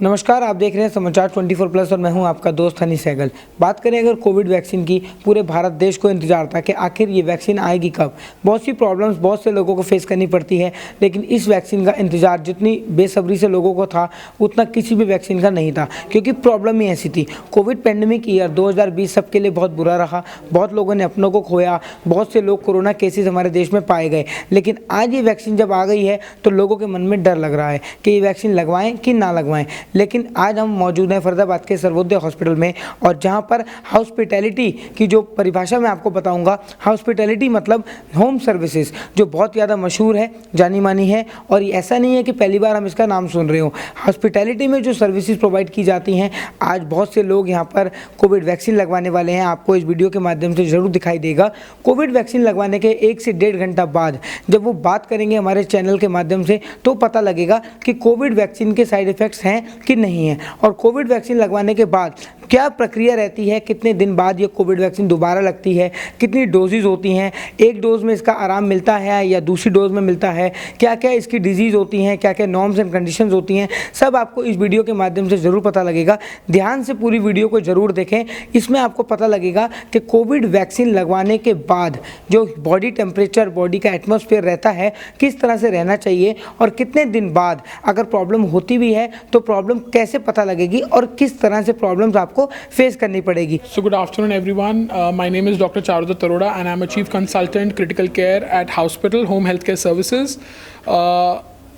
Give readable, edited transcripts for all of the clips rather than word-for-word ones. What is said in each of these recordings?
नमस्कार, आप देख रहे हैं समाचार 24 प्लस और मैं हूं आपका दोस्त हनी सहगल। बात करें अगर कोविड वैक्सीन की, पूरे भारत देश को इंतजार था कि आखिर ये वैक्सीन आएगी कब। बहुत सी प्रॉब्लम्स बहुत से लोगों को फेस करनी पड़ती है, लेकिन इस वैक्सीन का इंतजार जितनी बेसब्री से लोगों को था उतना किसी भी वैक्सीन का नहीं था, क्योंकि प्रॉब्लम ही ऐसी थी। कोविड पैंडेमिक ईयर 2020 सबके लिए बहुत बुरा रहा। बहुत लोगों ने अपनों को खोया, बहुत से लोग कोरोना केसेस हमारे देश में पाए गए। लेकिन आज ये वैक्सीन जब आ गई है तो लोगों के मन में डर लग रहा है कि ये वैक्सीन लगवाएं कि ना लगवाएं। लेकिन आज हम मौजूद हैं फरीदाबाद के सर्वोदय हॉस्पिटल में, और जहां पर हॉस्पिटैलिटी की जो परिभाषा मैं आपको बताऊंगा, हॉस्पिटैलिटी मतलब होम सर्विसेज, जो बहुत ज़्यादा मशहूर है, जानी मानी है। और ये ऐसा नहीं है कि पहली बार हम इसका नाम सुन रहे हो। हॉस्पिटैलिटी में जो सर्विसेज प्रोवाइड की जाती हैं, आज बहुत से लोग यहाँ पर कोविड वैक्सीन लगवाने वाले हैं। आपको इस वीडियो के माध्यम से ज़रूर दिखाई देगा। कोविड वैक्सीन लगवाने के 1 से 1.5 घंटा बाद जब वो बात करेंगे हमारे चैनल के माध्यम से, तो पता लगेगा कि कोविड वैक्सीन के साइड इफ़ेक्ट्स हैं कि नहीं है, और कोविड वैक्सीन लगवाने के बाद क्या प्रक्रिया रहती है, कितने दिन बाद ये कोविड वैक्सीन दोबारा लगती है, कितनी डोजेज होती हैं, एक डोज में इसका आराम मिलता है या दूसरी डोज में मिलता है, क्या क्या इसकी डिजीज़ होती हैं, क्या क्या नॉर्म्स एंड कंडीशंस होती हैं, सब आपको इस वीडियो के माध्यम से ज़रूर पता लगेगा। ध्यान से पूरी वीडियो को ज़रूर देखें। इसमें आपको पता लगेगा कि कोविड वैक्सीन लगवाने के बाद जो बॉडी टेम्परेचर, बॉडी का एटमॉस्फेयर रहता है, किस तरह से रहना चाहिए, और कितने दिन बाद अगर प्रॉब्लम होती भी है तो प्रॉब्लम कैसे पता लगेगी और किस तरह से प्रॉब्लम्स आपको फेस करनी पड़ेगी। So good afternoon everyone. My name is Dr. Charudit Taroda and I'm a Chief Consultant Critical Care at Hospital Home Healthcare Services.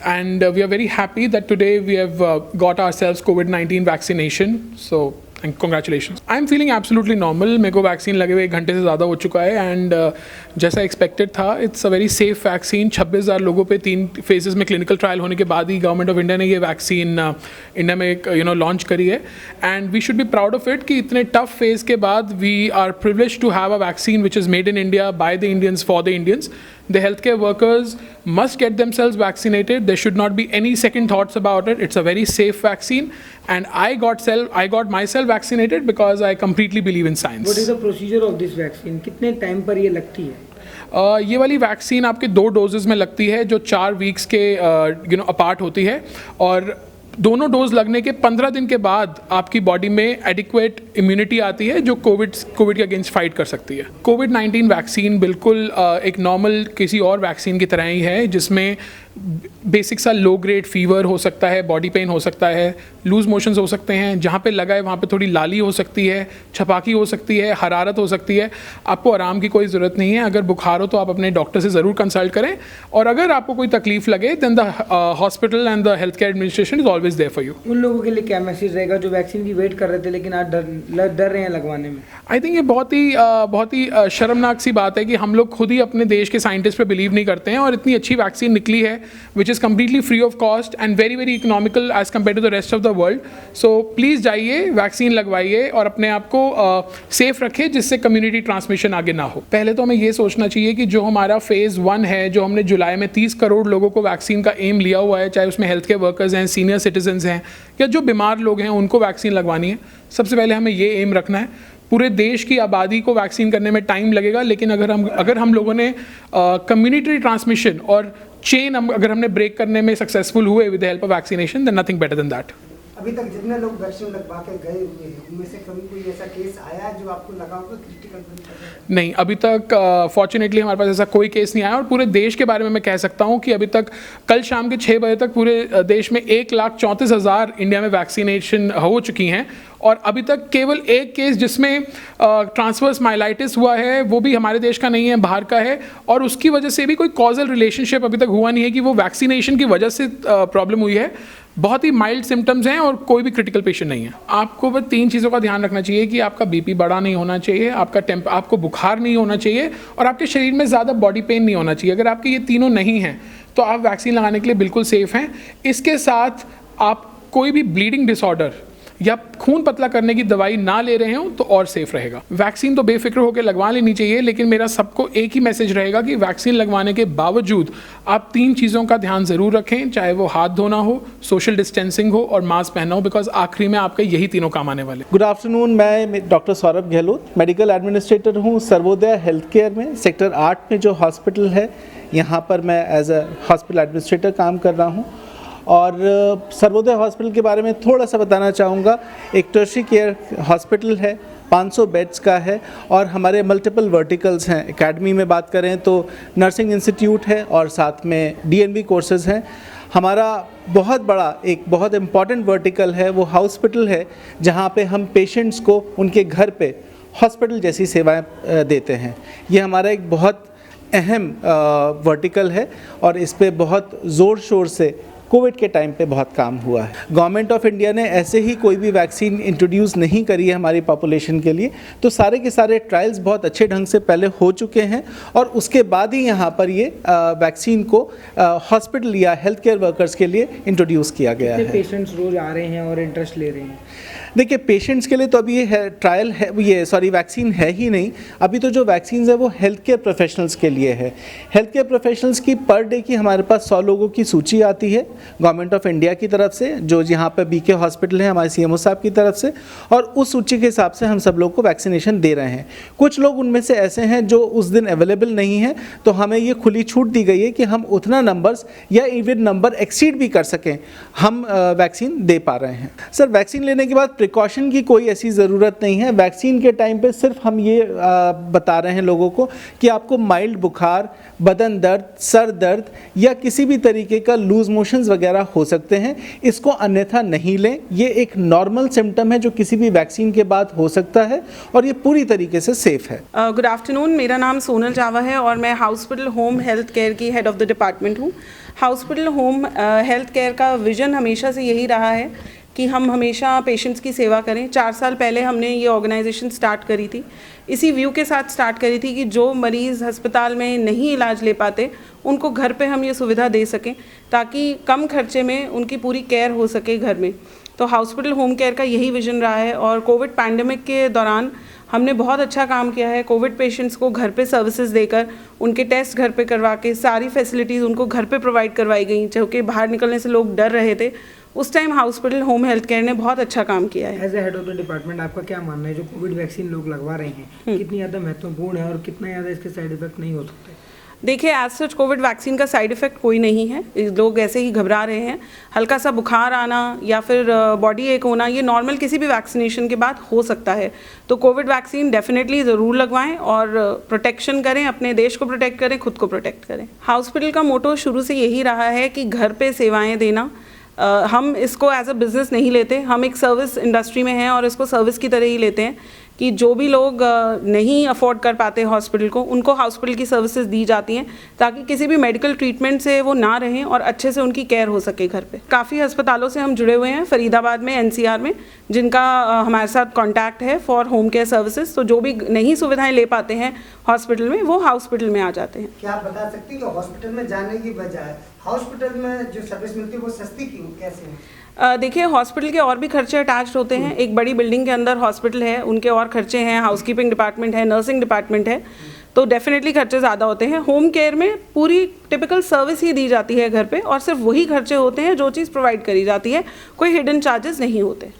And we are very happy that today we have got ourselves COVID-19 vaccination. So and congratulations. I'm feeling absolutely normal. मेरे को vaccine लगे हुए 1 घंटे से ज़्यादा हो चुका है, एंड जैसा एक्सपेक्टेड था, it's a very safe vaccine. 26,000 लोगों पे 3 फेजेस में क्लिनिकल ट्रायल होने के बाद ही गवर्नमेंट ऑफ इंडिया ने ये वैक्सीन इंडिया में लॉन्च करी है, and we should be proud of it कि इतने टफ फेज के बाद we are privileged to have a vaccine which is made in India by the Indians for the Indians. The healthcare workers must get themselves vaccinated. There should not be any second thoughts about it. It's a very safe vaccine, and I got myself vaccinated because I completely believe in science. What is the procedure of this vaccine? कितने time पर ये लगती है? ये वाली vaccine आपके 2 doses में लगती है, जो 4 वीक्स के अपार्ट होती है, और दोनों डोज लगने के 15 दिन के बाद आपकी बॉडी में एडिक्वेट इम्यूनिटी आती है जो कोविड के अगेंस्ट फाइट कर सकती है. कोविड-19 वैक्सीन बिल्कुल एक नॉर्मल किसी और वैक्सीन की तरह ही है, जिसमें बेसिक सा लो ग्रेड फीवर हो सकता है, बॉडी पेन हो सकता है, लूज मोशंस हो सकते हैं, जहाँ पे लगा है वहाँ पे थोड़ी लाली हो सकती है, छपाकी हो सकती है, हरारत हो सकती है. आपको आराम की कोई ज़रूरत नहीं है. अगर बुखार हो तो आप अपने डॉक्टर से ज़रूर कंसल्ट करें, और अगर आपको कोई तकलीफ लगे then the hospital and the health care administration is always there for you. उन लोगों के लिए क्या मैसेज रहेगा जो वैक्सीन की वेट कर रहे थे लेकिन आज डर रहे हैं लगवाने में? आई थिंक ये बहुत ही शर्मनाक सी बात है कि हम लोग खुद ही अपने देश के साइंटिस्ट पे बिलीव नहीं करते हैं, और इतनी अच्छी वैक्सीन निकली है which is completely free of cost and very very economical as compared to the rest of the world. So please जाइए, वैक्सीन लगवाइए और अपने आप को सेफ रखिए, जिससे कम्युनिटी ट्रांसमिशन आगे ना हो. पहले तो हमें ये सोचना चाहिए कि जो हमारा फेज़ 1 है, जो हमने जुलाई में 30 करोड़ लोगों को वैक्सीन का एम लिया हुआ है, चाहे उसमें हेल्थ केयर वर्कर्स हैं, सीनियर सिटीजन्स हैं, या जो बीमार लोग हैं, उनको वैक्सीन लगवानी है. सबसे पहले हमें ये एम रखना है. पूरे देश की आबादी को वैक्सीन करने में टाइम लगेगा, लेकिन अगर हम लोगों ने कम्युनिटी ट्रांसमिशन और चेन अगर हमने ब्रेक करने में सक्सेसफुल हुए with the help of vaccination, then nothing better than that. अभी तक जितने लोग वैक्सीन लगवा के गए हुए हैं, उनमें से कभी कोई ऐसा केस आया जो आपको लगा होगा क्रिटिकल? नहीं, अभी तक फॉर्चुनेटली हमारे पास ऐसा कोई केस नहीं आया, और पूरे देश के बारे में मैं कह सकता हूँ कि अभी तक कल शाम के 6 बजे तक पूरे देश में 1,34,000 इंडिया में वैक्सीनेशन हो चुकी हैं, और अभी तक केवल एक केस जिसमें ट्रांसवर्स माइलाइटिस हुआ है, वो भी हमारे देश का नहीं है, बाहर का है, और उसकी वजह से भी कोई कॉजल रिलेशनशिप अभी तक हुआ नहीं है कि वो वैक्सीनेशन की वजह से प्रॉब्लम हुई है. बहुत ही माइल्ड सिम्टम्स हैं और कोई भी क्रिटिकल पेशेंट नहीं है. आपको बस 3 चीज़ों का ध्यान रखना चाहिए कि आपका बीपी बढ़ा नहीं होना चाहिए, आपको बुखार नहीं होना चाहिए, और आपके शरीर में ज़्यादा बॉडी पेन नहीं होना चाहिए. अगर आपके ये तीनों नहीं हैं तो आप वैक्सीन लगाने के लिए बिल्कुल सेफ़ हैं. इसके साथ आप कोई भी ब्लीडिंग डिसऑर्डर या खून पतला करने की दवाई ना ले रहे हो तो और सेफ रहेगा. वैक्सीन तो बेफिक्र होकर लगवा लेनी चाहिए, लेकिन मेरा सबको एक ही मैसेज रहेगा कि वैक्सीन लगवाने के बावजूद आप 3 चीज़ों का ध्यान ज़रूर रखें, चाहे वो हाथ धोना हो, सोशल डिस्टेंसिंग हो और मास्क पहनना हो, बिकॉज आखिरी में आपके यही तीनों काम आने वाले. गुड आफ्टरनून, मैं doctor Saurabh Gehlot, medical administrator हूँ सर्वोदय हेल्थ केयर में. सेक्टर 8 में जो हॉस्पिटल है, यहाँ पर मैं एज अ हॉस्पिटल एडमिनिस्ट्रेटर काम कर रहा हूँ. और सर्वोदय हॉस्पिटल के बारे में थोड़ा सा बताना चाहूँगा। एक टर्शरी केयर हॉस्पिटल है, 500 बेड्स का है और हमारे मल्टीपल वर्टिकल्स हैं। एकेडमी में बात करें तो नर्सिंग इंस्टीट्यूट है और साथ में DNB कोर्सेज़ हैं। हमारा बहुत बड़ा एक बहुत इम्पॉर्टेंट वर्टिकल है, वो हॉस्पिटल है, जहाँ पे हम पेशेंट्स को उनके घर पे हॉस्पिटल जैसी सेवाएं देते हैं। ये हमारा एक बहुत अहम वर्टिकल है और इस पे बहुत ज़ोर शोर से कोविड के टाइम पे बहुत काम हुआ है। गवर्नमेंट ऑफ इंडिया ने ऐसे ही कोई भी वैक्सीन इंट्रोड्यूस नहीं करी है हमारी पॉपुलेशन के लिए, तो सारे के सारे ट्रायल्स बहुत अच्छे ढंग से पहले हो चुके हैं और उसके बाद ही यहाँ पर ये वैक्सीन को हॉस्पिटल या हेल्थ केयर वर्कर्स के लिए इंट्रोड्यूस किया गया है। पेशेंट्स रोज आ रहे हैं और इंटरेस्ट ले रहे हैं? देखिए, पेशेंट्स के लिए तो अभी ये है ट्रायल है, वैक्सीन है ही नहीं। अभी तो जो वैक्सीन है वो हेल्थ केयर प्रोफेशनल्स के लिए है। हेल्थ केयर प्रोफेशनल्स की पर डे की हमारे पास 100 लोगों की सूची आती है गवर्नमेंट ऑफ इंडिया की तरफ से, जो यहाँ पर BK हॉस्पिटल है हमारे CMO साहब की तरफ से, और उस सूची के हिसाब से हम सब लोग को वैक्सीनेशन दे रहे हैं। कुछ लोग उनमें से ऐसे हैं जो उस दिन अवेलेबल नहीं हैं, तो हमें ये खुली छूट दी गई है कि हम उतना नंबर्स या इवन नंबर एक्सीड भी कर सकें, हम वैक्सीन दे पा रहे हैं। सर, वैक्सीन लेने के बाद प्रिकॉशन की कोई ऐसी ज़रूरत नहीं है। वैक्सीन के टाइम पे सिर्फ हम ये बता रहे हैं लोगों को कि आपको माइल्ड बुखार, बदन दर्द, सर दर्द या किसी भी तरीके का लूज मोशंस वगैरह हो सकते हैं, इसको अन्यथा नहीं लें। ये एक नॉर्मल सिम्टम है जो किसी भी वैक्सीन के बाद हो सकता है और ये पूरी तरीके से सेफ है। गुड आफ्टरनून, मेरा नाम सोनल जावा है और मैं हॉस्पिटल होम हेल्थ केयर की हेड ऑफ़ द डिपार्टमेंट हूँ। हॉस्पिटल होम हेल्थ केयर का विज़न हमेशा से यही रहा है कि हम हमेशा पेशेंट्स की सेवा करें। 4 साल पहले हमने ये ऑर्गेनाइजेशन स्टार्ट करी थी, इसी व्यू के साथ स्टार्ट करी थी कि जो मरीज़ अस्पताल में नहीं इलाज ले पाते उनको घर पे हम ये सुविधा दे सकें ताकि कम खर्चे में उनकी पूरी केयर हो सके घर में। तो हॉस्पिटल होम केयर का यही विज़न रहा है और कोविड पैंडेमिक के दौरान हमने बहुत अच्छा काम किया है। कोविड पेशेंट्स को घर पे सर्विसेज देकर, उनके टेस्ट घर पे करवा के, सारी फैसिलिटीज़ उनको घर पे प्रोवाइड करवाई गई, क्योंकि बाहर निकलने से लोग डर रहे थे। उस time hospital home health care ने बहुत अच्छा काम किया है। As a head of the department आपका क्या मानना है, जो कोविड वैक्सीन लोग लगवा रहे हैं कितनी ज़्यादा महत्वपूर्ण है और कितना ज़्यादा इसके साइड इफेक्ट नहीं हो सकते? देखिए, एज सच कोविड वैक्सीन का साइड इफ़ेक्ट कोई नहीं है। लोग ऐसे ही घबरा रहे हैं। हल्का सा बुखार आना या फिर बॉडी एक होना, ये नॉर्मल किसी भी वैक्सीनेशन के बाद हो सकता है। तो कोविड वैक्सीन डेफिनेटली ज़रूर लगवाएं और प्रोटेक्शन करें, अपने देश को प्रोटेक्ट करें, खुद को प्रोटेक्ट करें। हॉस्पिटल का मोटो शुरू से यही रहा है कि घर पे सेवाएं देना। हम इसको एज अ बिज़नेस नहीं लेते, हम एक सर्विस इंडस्ट्री में हैं और इसको सर्विस की तरह ही लेते हैं कि जो भी लोग नहीं अफोर्ड कर पाते हॉस्पिटल को, उनको हॉस्पिटल की सर्विसेज दी जाती हैं ताकि किसी भी मेडिकल ट्रीटमेंट से वो ना रहें और अच्छे से उनकी केयर हो सके घर पे। काफ़ी अस्पतालों से हम जुड़े हुए हैं फरीदाबाद में, NCR में, जिनका हमारे साथ कॉन्टैक्ट है फॉर होम केयर सर्विसेज। तो जो भी नहीं सुविधाएं ले पाते हैं हॉस्पिटल में, वो हॉस्पिटल में आ जाते हैं। क्या आप बता सकती हैं कि हॉस्पिटल में जाने की बजाय हॉस्पिटल में जो सर्विस मिलती है वो सस्ती क्यों, कैसे है? देखिए, हॉस्पिटल के और भी खर्चे अटैच्ड होते हैं। एक बड़ी बिल्डिंग के अंदर हॉस्पिटल है, उनके और खर्चे हैं, हाउसकीपिंग डिपार्टमेंट है, नर्सिंग डिपार्टमेंट है, तो डेफिनेटली खर्चे ज़्यादा होते हैं। होम केयर में पूरी टिपिकल सर्विस ही दी जाती है घर पे और सिर्फ वही खर्चे होते हैं जो चीज़ प्रोवाइड करी जाती है, कोई हिडन चार्जेस नहीं होते।